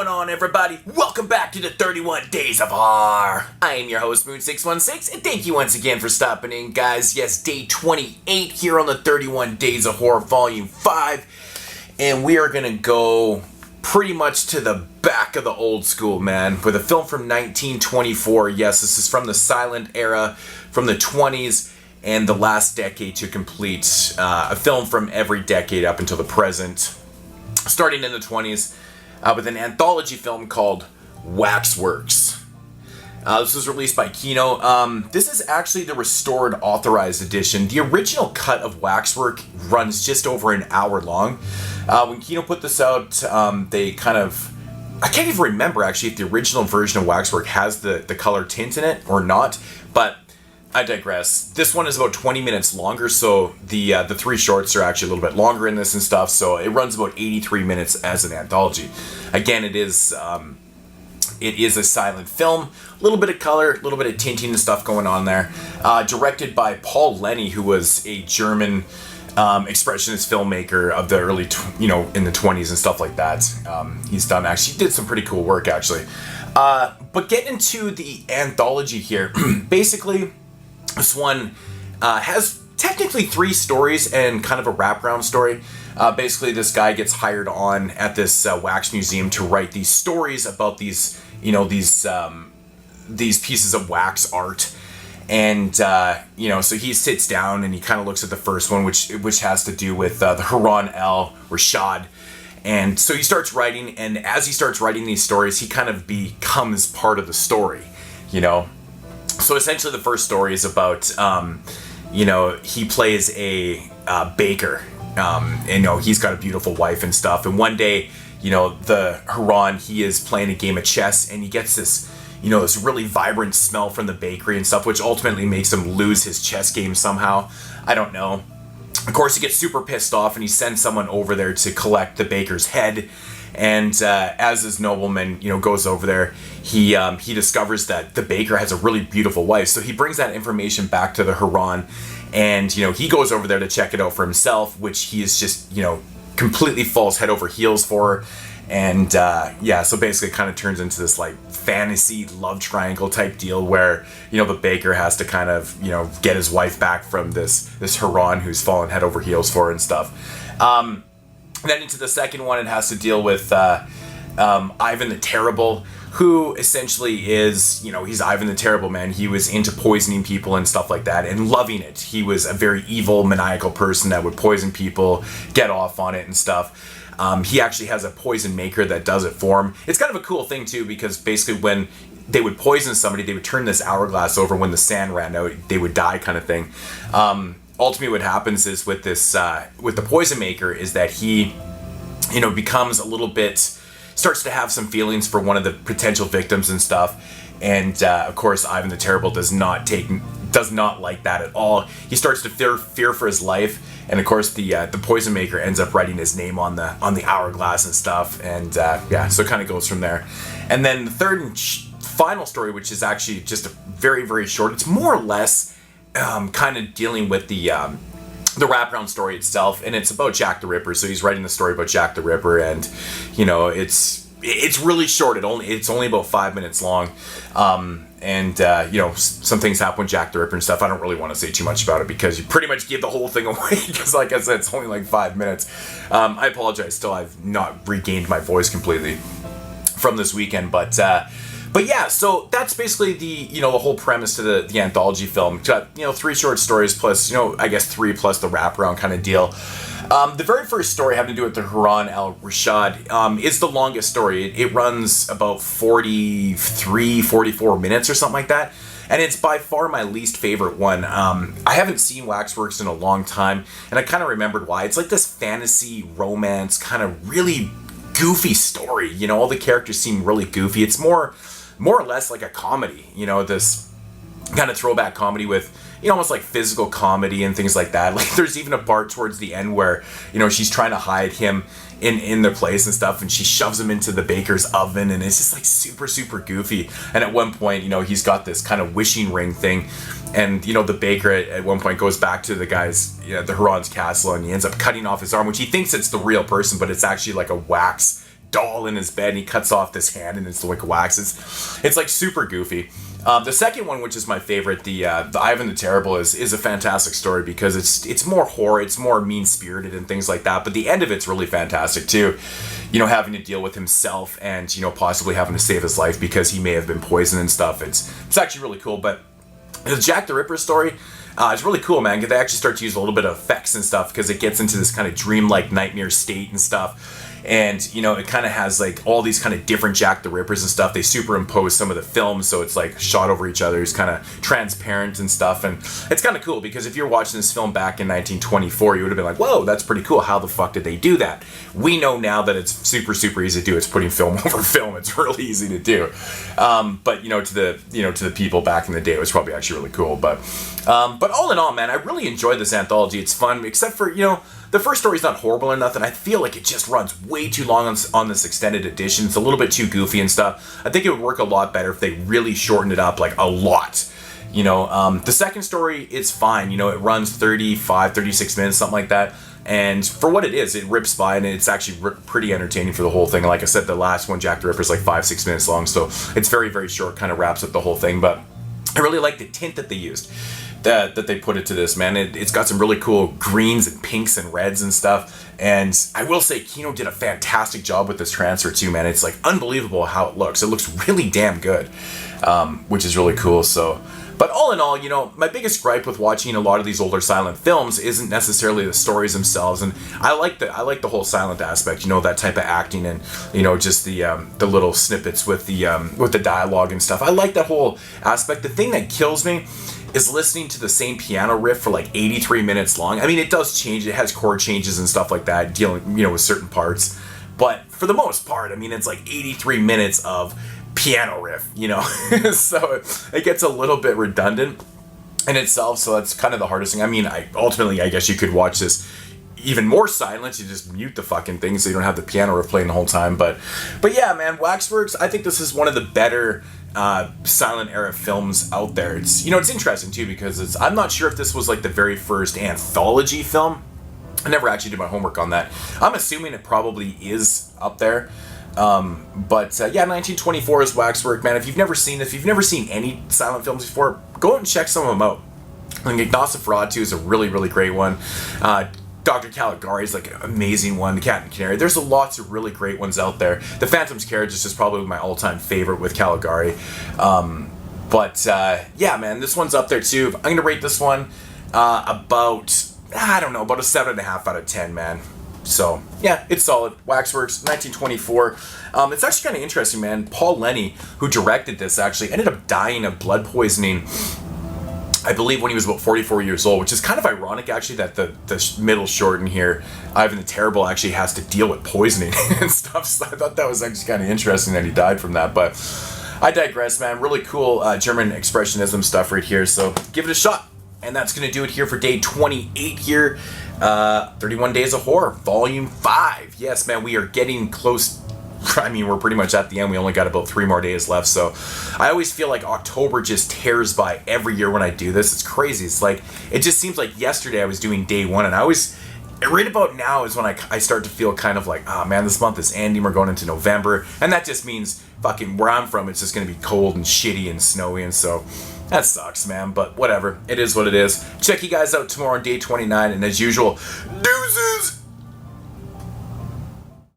going on, everybody? Welcome back to the 31 Days of Horror. I am your host, Moon616, and thank you once again for stopping in, guys. Yes, day 28 here on the 31 Days of Horror, Volume 5. And we are going to go pretty much to the back of the old school, man, with a film from 1924. Yes, this is from the silent era, from the 20s, and the last decade to complete. A film from every decade up until the present, starting in the 20s. With an anthology film called Waxworks. This was released by Kino. This is actually the restored authorized edition. The original cut of Waxwork runs just over an hour long. When Kino put this out, they kind of... I can't even remember actually if the original version of Waxwork has the color tint in it or not, but I digress. This one is about 20 minutes longer, so the three shorts are actually a little bit longer in this and stuff, so it runs about 83 minutes as an anthology. Again, it is a silent film, a little bit of color, a little bit of tinting and stuff going on there. Directed by Paul Lenny, who was a German expressionist filmmaker of the early, in the 20s and stuff like that. He did some pretty cool work, actually. But getting into the anthology here, basically, this one has technically three stories and kind of a wraparound story. Basically, this guy gets hired on at this wax museum to write these stories about these pieces of wax art. And, so he sits down and he kind of looks at the first one, which has to do with the Haran al-Rashad. And so he starts writing, and as he starts writing these stories, he kind of becomes part of the story, So essentially the first story is about, he plays a baker, and he's got a beautiful wife and stuff. And one day, the Haran, he is playing a game of chess, and he gets this, this really vibrant smell from the bakery and stuff, which ultimately makes him lose his chess game somehow. I don't know. Of course, he gets super pissed off, and he sends someone over there to collect the baker's head. And as this nobleman, goes over there, he discovers that the baker has a really beautiful wife. So he brings that information back to the Haran, and he goes over there to check it out for himself, which he is just completely falls head over heels for. And so basically it kind of turns into this like fantasy love triangle type deal where the baker has to kind of get his wife back from this Haran who's fallen head over heels for and stuff. Then into the second one, it has to deal with Ivan the Terrible, who essentially is, he's Ivan the Terrible, man. He was into poisoning people and stuff like that and loving it. He was a very evil, maniacal person that would poison people, get off on it and stuff. He actually has a poison maker that does it for him. It's kind of a cool thing, too, because basically when they would poison somebody, they would turn this hourglass over. When the sand ran out, they would die, kind of thing. Ultimately, what happens is with this, with the poison maker, is that he, becomes a little bit, starts to have some feelings for one of the potential victims and stuff. And of course, Ivan the Terrible does not like that at all. He starts to fear for his life. And of course, the poison maker ends up writing his name on the hourglass and stuff. And so it kind of goes from there. And then the third and final story, which is actually just a very, very short. It's more or less kind of dealing with the wraparound story itself, and it's about Jack the Ripper. So he's writing the story about Jack the Ripper, and it's really short. It's only about 5 minutes long, and some things happen with Jack the Ripper and stuff. I don't really want to say too much about it because you pretty much give the whole thing away. Because, like I said, it's only like 5 minutes. I apologize. Still, I've not regained my voice completely from this weekend, but yeah, so that's basically the whole premise to the anthology film. It's got, three short stories plus, I guess three plus the wraparound kind of deal. The very first story having to do with the Haran al-Rashad is the longest story. It runs about 43, 44 minutes or something like that. And it's by far my least favorite one. I haven't seen Waxworks in a long time, and I kind of remembered why. It's like this fantasy romance kind of really goofy story. All the characters seem really goofy. It's more or less like a comedy, this kind of throwback comedy with, almost like physical comedy and things like that. Like there's even a part towards the end where, she's trying to hide him in their place and stuff, and she shoves him into the baker's oven, and it's just like super, super goofy. And at one point, he's got this kind of wishing ring thing, and, the baker at one point goes back to the guy's, the Haran's castle, and he ends up cutting off his arm, which he thinks it's the real person, but it's actually like a wax doll in his bed, and he cuts off this hand and it's like wax. It's like super goofy. The second one, which is my favorite, the Ivan the Terrible, is a fantastic story because it's more horror, it's more mean-spirited and things like that, but the end of it's really fantastic too. You know, having to deal with himself and, you know, possibly having to save his life because he may have been poisoned and stuff. It's actually really cool, but the Jack the Ripper story, it's really cool, man. They actually start to use a little bit of effects and stuff because it gets into this kind of dreamlike nightmare state and stuff. And, you know, it kind of has like all these kind of different Jack the Rippers and stuff. They superimpose some of the films, so it's like shot over each other. It's kind of transparent and stuff. And it's kind of cool because if you're watching this film back in 1924, you would have been like, whoa, that's pretty cool. How the fuck did they do that? We know now that it's super, super easy to do. It's putting film over film. It's really easy to do. But, you know, to the people back in the day, it was probably actually really cool. But all in all, man, I really enjoyed this anthology. It's fun, except for, you know, the first story's not horrible or nothing. I feel like it just runs way too long on this extended edition. It's a little bit too goofy and stuff. I think it would work a lot better if they really shortened it up, like, a lot. You know, the second story is fine. You know, it runs 35, 36 minutes, something like that. And for what it is, it rips by, and it's actually pretty entertaining for the whole thing. Like I said, the last one, Jack the Ripper, is like 5-6 minutes long, so it's very, very short, kind of wraps up the whole thing. But I really like the tint that they used. That they put into this, man. It's got some really cool greens and pinks and reds and stuff. And I will say, Kino did a fantastic job with this transfer too, man. It's like unbelievable how it looks. It looks really damn good, which is really cool. So, but all in all, you know, my biggest gripe with watching a lot of these older silent films isn't necessarily the stories themselves. And I like the whole silent aspect, you know, that type of acting and, you know, just the little snippets with the dialogue and stuff. I like that whole aspect. The thing that kills me is listening to the same piano riff for like 83 minutes long. I mean, it does change. It has chord changes and stuff like that, dealing, you know, with certain parts. But for the most part, I mean, it's like 83 minutes of piano riff, you know? So it gets a little bit redundant in itself. So that's kind of the hardest thing. I mean, ultimately, I guess you could watch this even more silent. You just mute the fucking thing so you don't have the piano riff playing the whole time. But yeah, man, Waxworks, I think this is one of the better silent era films out there. It's, you know, it's interesting too because I'm not sure if this was like the very first anthology film. I never actually did my homework on that. I'm assuming it probably is up there. But yeah, 1924 is Waxwork, man. If you've never seen any silent films before, go out and check some of them out. I think Nosferatu is a really, really great one. Dr. Caligari is like an amazing one. The Cat and Canary. There's lots of really great ones out there. The Phantom's Carriage is just probably my all-time favorite with Caligari. Yeah, man, this one's up there too. I'm gonna rate this one about a 7.5 out of 10, man. So yeah, it's solid. Waxworks, 1924. It's actually kind of interesting, man. Paul Lenny, who directed this, actually ended up dying of blood poisoning, I believe, when he was about 44 years old, which is kind of ironic, actually, that the middle short in here, Ivan the Terrible, actually has to deal with poisoning and stuff. So I thought that was actually kind of interesting that he died from that. But I digress, man. Really cool German expressionism stuff right here. So give it a shot. And that's going to do it here for day 28 here. 31 Days of Horror, Volume 5. Yes, man, we are getting close. I mean, we're pretty much at the end. We only got about 3 more days left. So I always feel like October just tears by every year when I do this. It's crazy. It's like, it just seems like yesterday I was doing day 1, and I always, right about now is when I start to feel kind of like, oh man, this month is ending. We're going into November. And that just means fucking where I'm from, it's just going to be cold and shitty and snowy. And so that sucks, man. But whatever. It is what it is. Check you guys out tomorrow on day 29. And as usual, deuces!